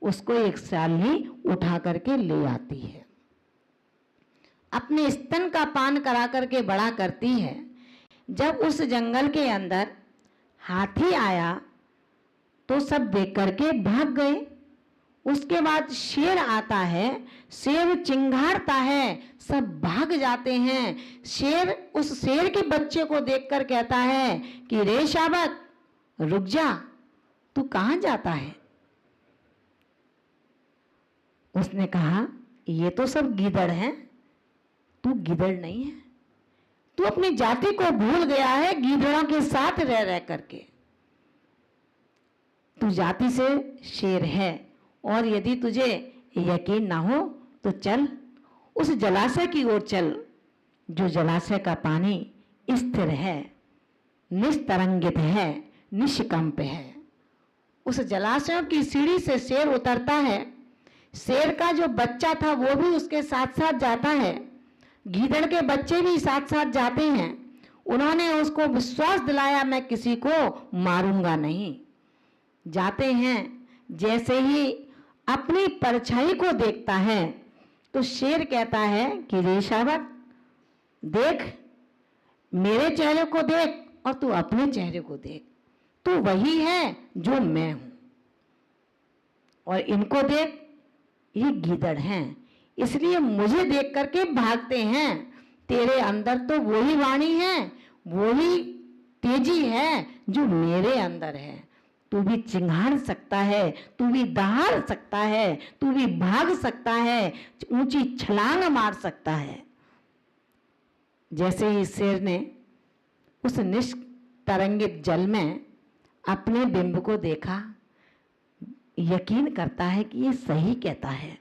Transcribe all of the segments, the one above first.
उसको एक सालनी उठा करके ले आती है, अपने स्तन का पान करा करके बड़ा करती है। जब उस जंगल के अंदर हाथी आया तो सब देख करके भाग गए। उसके बाद शेर आता है, शेर चिंघाड़ता है, सब भाग जाते हैं। शेर उस शेर के बच्चे को देखकर कहता है कि रे शाबक, रुक जा, तू कहां जाता है? उसने कहा ये तो सब गीदड़ हैं, तू गीदड़ नहीं है, तू अपनी जाति को भूल गया है गीदड़ों के साथ रह रह करके। तू जाति से शेर है, और यदि तुझे यकीन ना हो तो चल उस जलाशय की ओर चल, जो जलाशय का पानी स्थिर है, निस्तरंगित है, निष्कंप है। उस जलाशय की सीढ़ी से शेर उतरता है। शेर का जो बच्चा था वो भी उसके साथ साथ जाता है, गीदड़ के बच्चे भी साथ साथ जाते हैं। उन्होंने उसको विश्वास दिलाया मैं किसी को मारूंगा नहीं। जाते हैं, जैसे ही अपनी परछाई को देखता है तो शेर कहता है कि रे शाबक, देख, मेरे चेहरे को देख और तू अपने चेहरे को देख, तू वही है जो मैं हूं, और इनको देख, ये गीदड़ हैं, इसलिए मुझे देख करके भागते हैं। तेरे अंदर तो वही वाणी है, वही तेजी है जो मेरे अंदर है। तू भी चिंघाड़ सकता है, तू भी दहाड़ सकता है, तू भी भाग सकता है, ऊंची छलांग मार सकता है। जैसे ही शेर ने उस निष्तरंगित जल में अपने बिंब को देखा, यकीन करता है कि ये सही कहता है,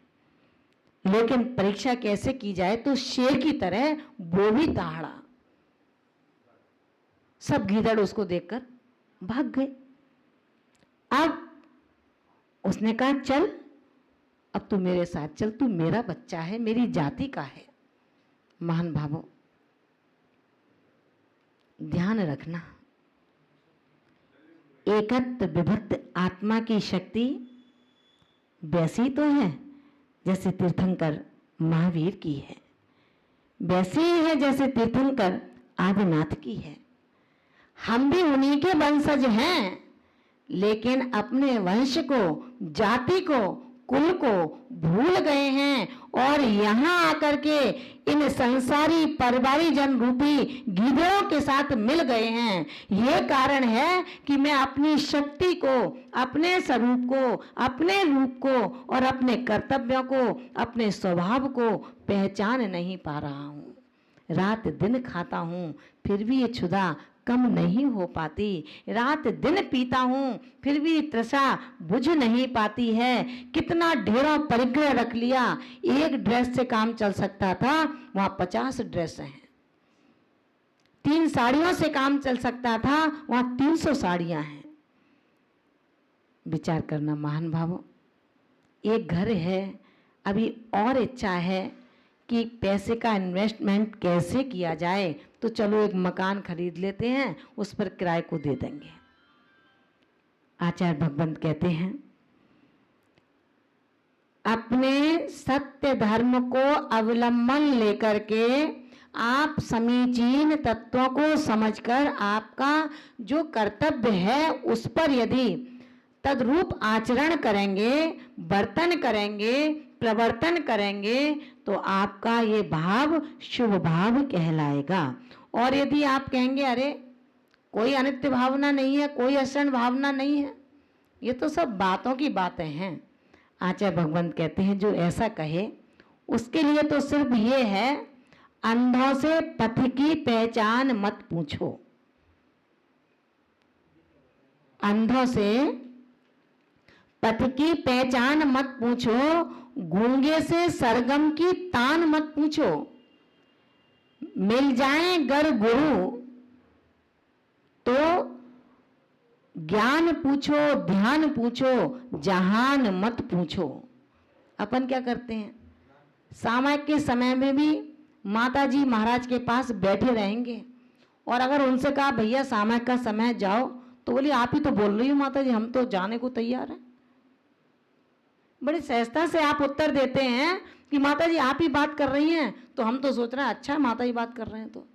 लेकिन परीक्षा कैसे की जाए, तो शेर की तरह वो भी दहाड़ा। सब गीदड़ उसको देखकर भाग गए। अब उसने कहा चल, अब तू मेरे साथ चल, तू मेरा बच्चा है, मेरी जाति का है। महान भावों, ध्यान रखना, एकत्व विभक्त आत्मा की शक्ति वैसी तो है जैसे तीर्थंकर महावीर की है, वैसे ही है जैसे तीर्थंकर आदिनाथ की है। हम भी उन्हीं के वंशज हैं, लेकिन अपने वंश को, जाति को, कुल को भूल गए हैं और यहाँ आकर के इन संसारी परिवारी जन रूपी गीदड़ों के साथ मिल गए हैं। ये कारण है कि मैं अपनी शक्ति को, अपने स्वरूप को, अपने रूप को और अपने कर्तव्यों को, अपने स्वभाव को पहचान नहीं पा रहा हूँ। रात दिन खाता हूँ फिर भी ये क्षुधा कम नहीं हो पाती, रात दिन पीता हूँ फिर भी तृषा बुझ नहीं पाती है। कितना ढेरों परिग्रह रख लिया, एक ड्रेस से काम चल सकता था, वहां 50 ड्रेस हैं। 3 साड़ियों से काम चल सकता था, वहां 300 साड़ियां हैं। विचार करना महान भावों, एक घर है, अभी और इच्छा है कि पैसे का इन्वेस्टमेंट कैसे किया जाए, तो चलो एक मकान खरीद लेते हैं, उस पर किराए को दे देंगे। आचार्य भगवंत कहते हैं अपने सत्य धर्म को अवलंबन लेकर के आप समीचीन तत्वों को समझकर आपका जो कर्तव्य है उस पर यदि तद्रूप आचरण करेंगे, बर्तन करेंगे, प्रवर्तन करेंगे, तो आपका ये भाव शुभ भाव कहलाएगा। और यदि आप कहेंगे अरे कोई अनित्य भावना नहीं है, कोई अक्षण भावना नहीं है, ये तो सब बातों की बातें हैं, आचार्य भगवंत कहते हैं जो ऐसा कहे उसके लिए तो सिर्फ ये है, अंधों से पथ की पहचान मत पूछो। अंधों से पथ की पहचान मत पूछो, गूंगे से सरगम की तान मत पूछो। मिल जाए गर गुरु तो ज्ञान पूछो, ध्यान पूछो, जहान मत पूछो। अपन क्या करते हैं, सामायिक के समय में भी माता जी महाराज के पास बैठे रहेंगे, और अगर उनसे कहा भैया सामायिक का समय जाओ, तो बोली आप ही तो बोल रही हो माता जी, हम तो जाने को तैयार हैं। बड़ी सहजता से आप उत्तर देते हैं कि माता जी आप ही बात कर रही हैं, तो हम तो सोच रहे हैं अच्छा माता जी बात कर रहे हैं। तो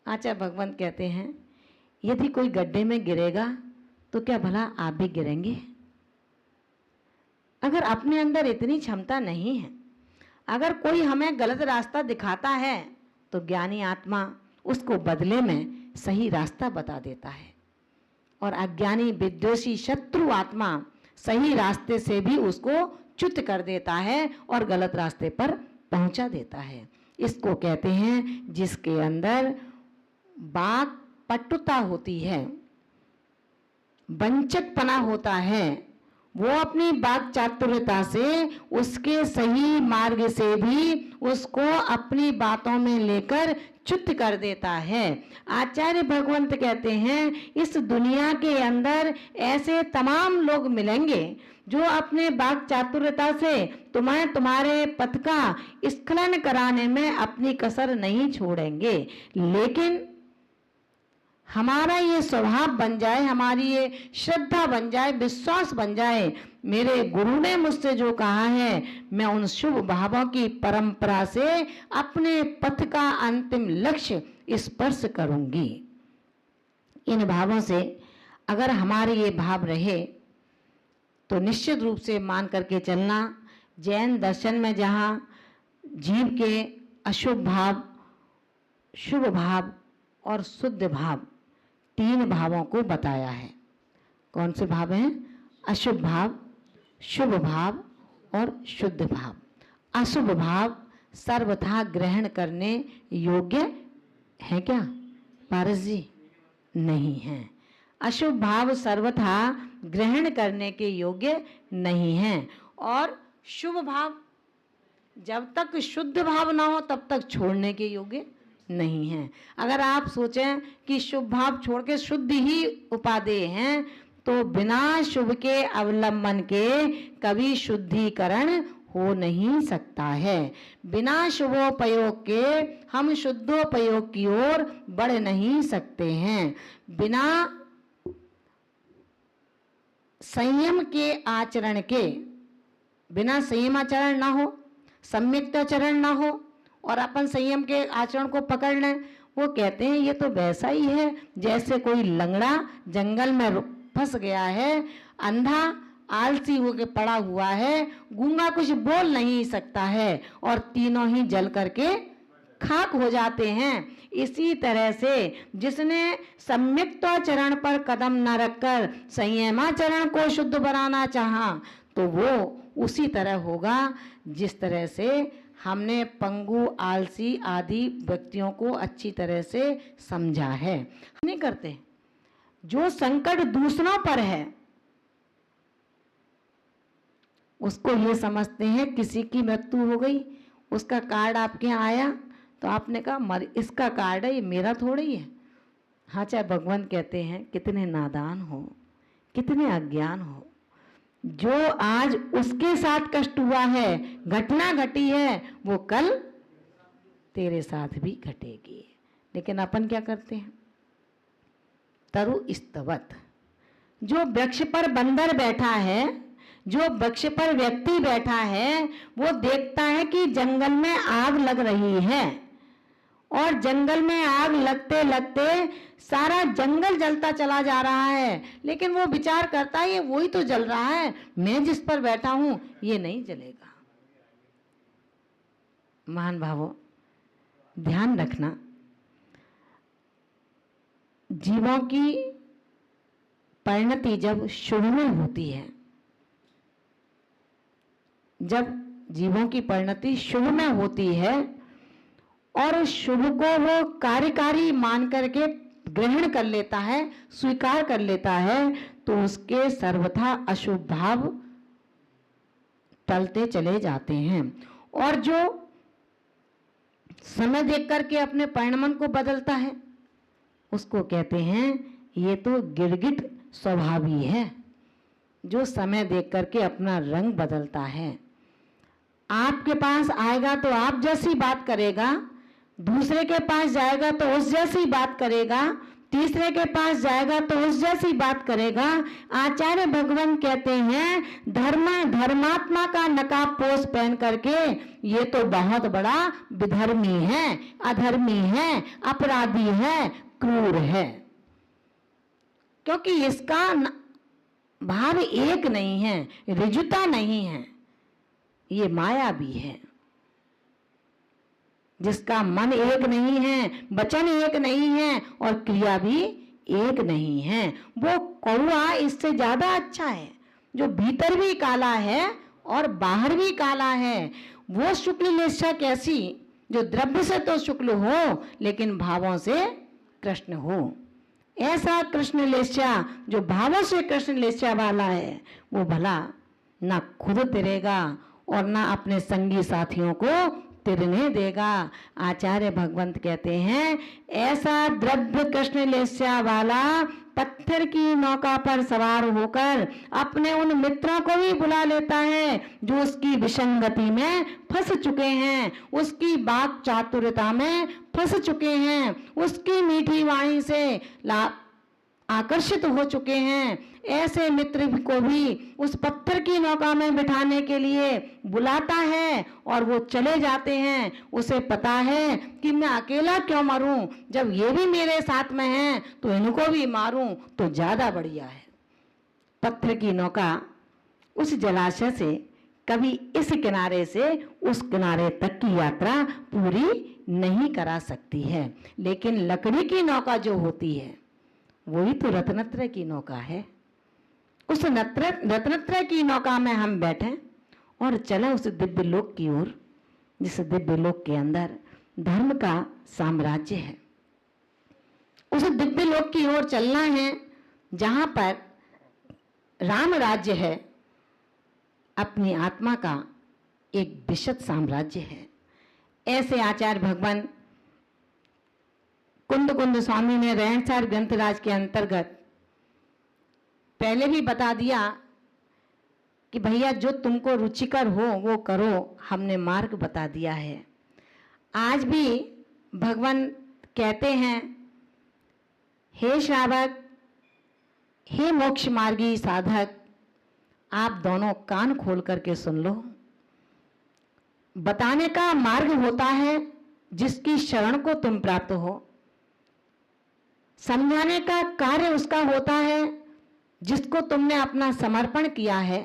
आचार्य भगवंत कहते हैं यदि कोई गड्ढे में गिरेगा तो क्या भला आप भी गिरेंगे? अगर अपने अंदर इतनी क्षमता नहीं है, अगर कोई हमें गलत रास्ता दिखाता है तो ज्ञानी आत्मा उसको बदले में सही रास्ता बता देता है, और अज्ञानी विद्वेषी शत्रु आत्मा सही रास्ते से भी उसको च्युत कर देता है और गलत रास्ते पर पहुंचा देता है। इसको कहते हैं जिसके अंदर वाक पटुता होती है, वंचकपना होता है, वो अपनी वाक चातुर्यता से उसके सही मार्ग से भी उसको अपनी बातों में लेकर च्युत कर देता है। आचार्य भगवंत कहते हैं इस दुनिया के अंदर ऐसे तमाम लोग मिलेंगे जो अपने वाक चातुर्यता से तुम्हें तुम्हारे पथ का स्खलन कराने में अपनी कसर नहीं छोड़ेंगे, लेकिन हमारा ये स्वभाव बन जाए, हमारी ये श्रद्धा बन जाए, विश्वास बन जाए, मेरे गुरु ने मुझसे जो कहा है मैं उन शुभ भावों की परंपरा से अपने पथ का अंतिम लक्ष्य स्पर्श करूंगी। इन भावों से अगर हमारे ये भाव रहे तो निश्चित रूप से मान करके चलना, जैन दर्शन में जहाँ जीव के अशुभ भाव, शुभ भाव और शुद्ध भाव, तीन भावों को बताया है। कौन से भाव हैं? अशुभ भाव, शुभ भाव और शुद्ध भाव। अशुभ भाव सर्वथा ग्रहण करने योग्य है क्या पारस जी? नहीं है। अशुभ भाव सर्वथा ग्रहण करने के योग्य नहीं है, और शुभ भाव जब तक शुद्ध भाव ना हो तब तक छोड़ने के योग्य नहीं है। अगर आप सोचें कि शुभ भाव छोड़ के शुद्ध ही उपादेय हैं तो बिना शुभ के अवलंबन के कभी शुद्धिकरण हो नहीं सकता है। बिना शुभोपयोग के हम शुद्धोपयोग की ओर बढ़ नहीं सकते हैं। बिना संयम के आचरण के, बिना संयम आचरण ना हो, सम्यक्त आचरण ना हो और अपन संयम के आचरण को पकड़ लें, वो कहते हैं ये तो वैसा ही है जैसे कोई लंगड़ा जंगल में फंस गया है, अंधा आलसी होके पड़ा हुआ है, गूंगा कुछ बोल नहीं सकता है और तीनों ही जल करके खाक हो जाते हैं। इसी तरह से जिसने सम्यक्ताचरण पर कदम न रखकर संयमाचरण को शुद्ध बनाना चाहा तो वो उसी तरह होगा जिस तरह से हमने पंगु, आलसी आदि व्यक्तियों को अच्छी तरह से समझा है। हम नहीं करते। जो संकट दूसरों पर है उसको ये समझते हैं किसी की मृत्यु हो गई, उसका कार्ड आपके यहाँ आया तो आपने कहा इसका कार्ड है, ये मेरा थोड़ा ही है। हाँ, चाहे भगवान कहते हैं कितने नादान हो, कितने अज्ञान हो। जो आज उसके साथ कष्ट हुआ है, घटना घटी है, वो कल तेरे साथ भी घटेगी। लेकिन अपन क्या करते हैं? तरु स्तवत। जो वृक्ष पर बंदर बैठा है, जो वृक्ष पर व्यक्ति बैठा है, वो देखता है कि जंगल में आग लग रही है और जंगल में आग लगते लगते सारा जंगल जलता चला जा रहा है, लेकिन वो विचार करता है ये वही तो जल रहा है, मैं जिस पर बैठा हूं ये नहीं जलेगा। महान भावों, ध्यान रखना, जीवों की परिणति जब शुभ में होती है, जब जीवों की परिणति शुभ में होती है और शुभ को वो कार्यकारी मान करके ग्रहण कर लेता है, स्वीकार कर लेता है, तो उसके सर्वथा अशुभ भाव टलते चले जाते हैं। और जो समय देख करके अपने परिणमन को बदलता है उसको कहते हैं ये तो गिरगिट स्वभावी है, जो समय देख करके अपना रंग बदलता है। आपके पास आएगा तो आप जैसी बात करेगा, दूसरे के पास जाएगा तो उस जैसी बात करेगा, तीसरे के पास जाएगा तो उस जैसी बात करेगा। आचार्य भगवान कहते हैं धर्मात्मा का नकाब पोष पहन करके ये तो बहुत बड़ा विधर्मी है, अधर्मी है, अपराधी है, क्रूर है, क्योंकि इसका भाव एक नहीं है, ऋजुता नहीं है, ये माया भी है। जिसका मन एक नहीं है, वचन एक नहीं है और क्रिया भी एक नहीं है, वो कौआ इससे ज्यादा अच्छा है, जो भीतर भी काला है और बाहर भी काला है। वो शुक्ल लेस्या कैसी, जो द्रव्य से तो शुक्ल हो लेकिन भावों से कृष्ण हो। ऐसा कृष्ण लेस्या जो भावों से कृष्ण लेस्या वाला है, वो भला ना खुद तिरेगा और ना अपने संगी साथियों को तिरने देगा। आचार्य भगवंत कहते हैं ऐसा द्रव्य कृष्ण लेस्या वाला पत्थर की नौका पर सवार होकर अपने उन मित्रों को भी बुला लेता है जो उसकी विसंगति में फंस चुके हैं, उसकी बात चातुर्यता में फंस चुके हैं, उसकी मीठी वाणी से आकर्षित हो चुके हैं। ऐसे मित्र को भी उस पत्थर की नौका में बिठाने के लिए बुलाता है और वो चले जाते हैं। उसे पता है कि मैं अकेला क्यों मरूं, जब ये भी मेरे साथ में हैं तो इनको भी मारूं तो ज्यादा बढ़िया है। पत्थर की नौका उस जलाशय से कभी इस किनारे से उस किनारे तक की यात्रा पूरी नहीं करा सकती है, लेकिन लकड़ी की नौका जो होती है वही तो रत्नत्रय की नौका है। उस रत्नत्रय की नौका में हम बैठे और चले उस दिव्य लोक की ओर, जिस दिव्य लोक के अंदर धर्म का साम्राज्य है। उस दिव्य लोक की ओर चलना है जहां पर राम राज्य है, अपनी आत्मा का एक विशद साम्राज्य है। ऐसे आचार्य भगवान कुंद स्वामी ने रहनसार ग्रंथराज के अंतर्गत पहले भी बता दिया कि भैया जो तुमको रुचिकर हो वो करो, हमने मार्ग बता दिया है। आज भी भगवान कहते हैं हे श्रावक, हे मोक्ष मार्गी साधक, आप दोनों कान खोल करके सुन लो। बताने का मार्ग होता है जिसकी शरण को तुम प्राप्त हो, समझाने का कार्य उसका होता है जिसको तुमने अपना समर्पण किया है।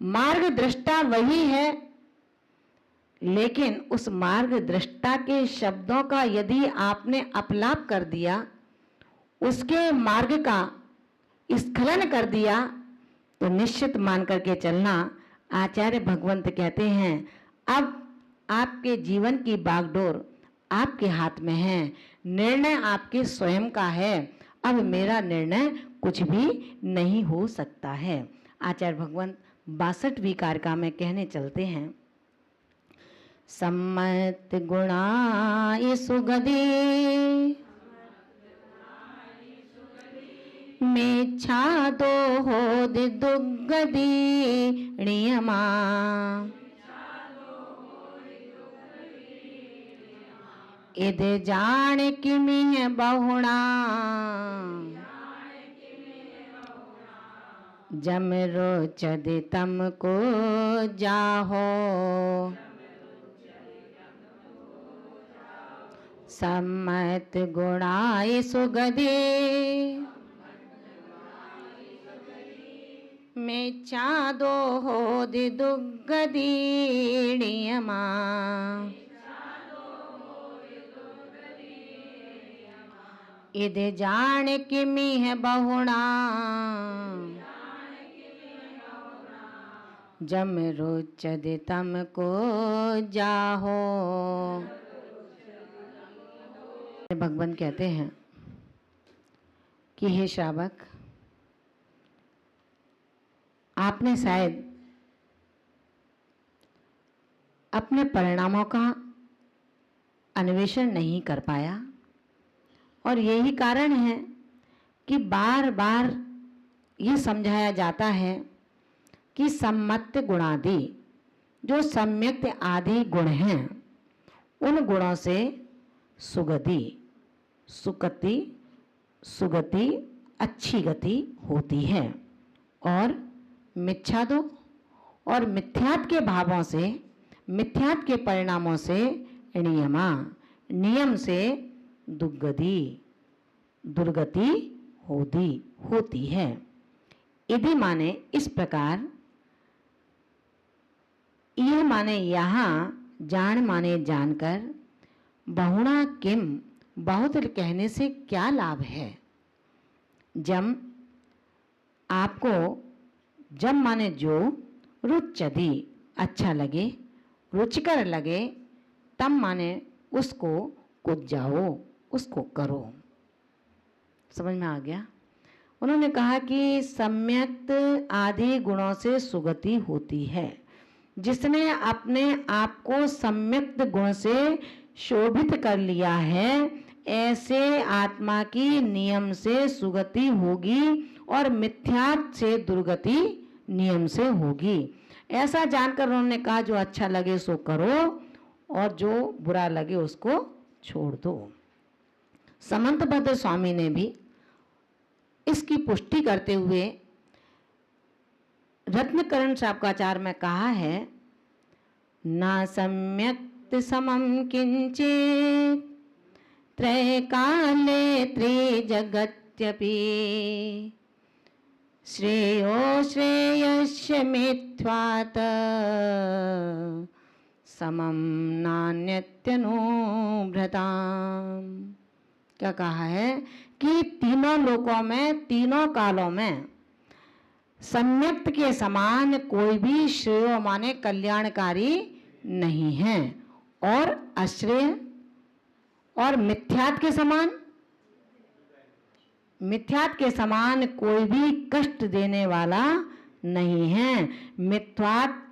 मार्ग दृष्टा वही है, लेकिन उस मार्ग दृष्टा के शब्दों का यदि आपने अपलाप कर दिया, उसके मार्ग का स्खलन कर दिया, तो निश्चित मान करके चलना। आचार्य भगवंत कहते हैं अब आपके जीवन की बागडोर आपके हाथ में है, निर्णय आपके स्वयं का है, अब मेरा निर्णय कुछ भी नहीं हो सकता है। आचार्य भगवंत 62वीं कारिका में कहने चलते हैं सम्मत गुणाय सुगदे मेच्छा दो हो दुगदी नियमा इद जान किमिह बहुणा जम रोचद तम को जाहो सम्मत गुणाय सुगदे मेच्छा दो हो दुगदी नियमा इद जान किमिह बहुणा जम रोचद तम को जाहो। भगवान कहते हैं कि हे श्रावक, आपने शायद अपने परिणामों का अन्वेषण नहीं कर पाया और यही कारण है कि बार बार ये समझाया जाता है कि सम्मत गुणादि, जो सम्यक्त आदि गुण हैं, उन गुणों से सुगति, सुकति सुगति अच्छी गति होती है। और मिच्छादो और मिथ्यात के भावों से, मिथ्यात के परिणामों से नियमा, नियम से दुर्गति होती है। यदि माने इस प्रकार, यह माने यहाँ, जान माने जानकर, बहुणा किम बहुत कहने से क्या लाभ है। जम आपको, जम माने जो, रुचति अच्छा लगे, रुचिकर लगे, तम माने उसको, कुछ जाओ उसको करो। समझ में आ गया। उन्होंने कहा कि सम्यक आदि गुणों से सुगति होती है। जिसने अपने आप को सम्यक गुण से शोभित कर लिया है, ऐसे आत्मा की नियम से सुगति होगी और मिथ्यात से दुर्गति नियम से होगी। ऐसा जानकर उन्होंने कहा जो अच्छा लगे सो करो और जो बुरा लगे उसको छोड़ दो। समंतभद्र स्वामी ने भी इसकी पुष्टि करते हुए रत्नकरण शाब्काचार में कहा है, ना सम्यक् समम किंचित त्रैकाले त्रिजगत्यपि श्रेयो श्रेयस्य मिथ्यात् समम नान्यत्यनुभृताम्। क्या कहा है कि तीनों लोकों में, तीनों कालों में सम्यक्त के समान कोई भी श्रेय माने कल्याणकारी नहीं है, और अश्रेय और मिथ्यात के समान, मिथ्यात के समान कोई भी कष्ट देने वाला नहीं है। मिथ्यात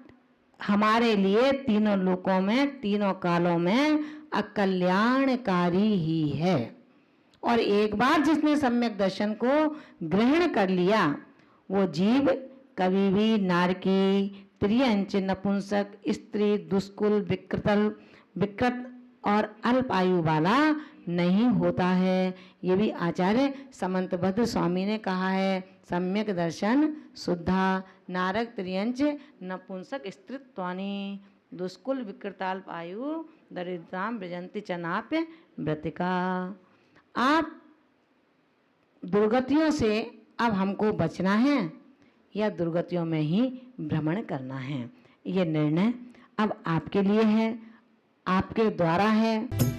हमारे लिए तीनों लोकों में, तीनों कालों में अकल्याणकारी ही है। और एक बार जिसने सम्यक दर्शन को ग्रहण कर लिया, वो जीव कभी भी नारकी, त्रियंच, नपुंसक, स्त्री, दुष्कुल, विकृत और अल्प आयु वाला नहीं होता है। ये भी आचार्य समंतभद्र स्वामी ने कहा है। सम्यक दर्शन शुद्धा नारक, त्रियंच, नपुंसक, स्त्रीत्वानि, दुष्कुल, विकृताल्प आयु, दरिद्राम ब्रजंती चनाप्य व्रतिका। आप दुर्गतियों से अब हमको बचना है या दुर्गतियों में ही भ्रमण करना है, ये निर्णय अब आपके लिए है, आपके द्वारा है।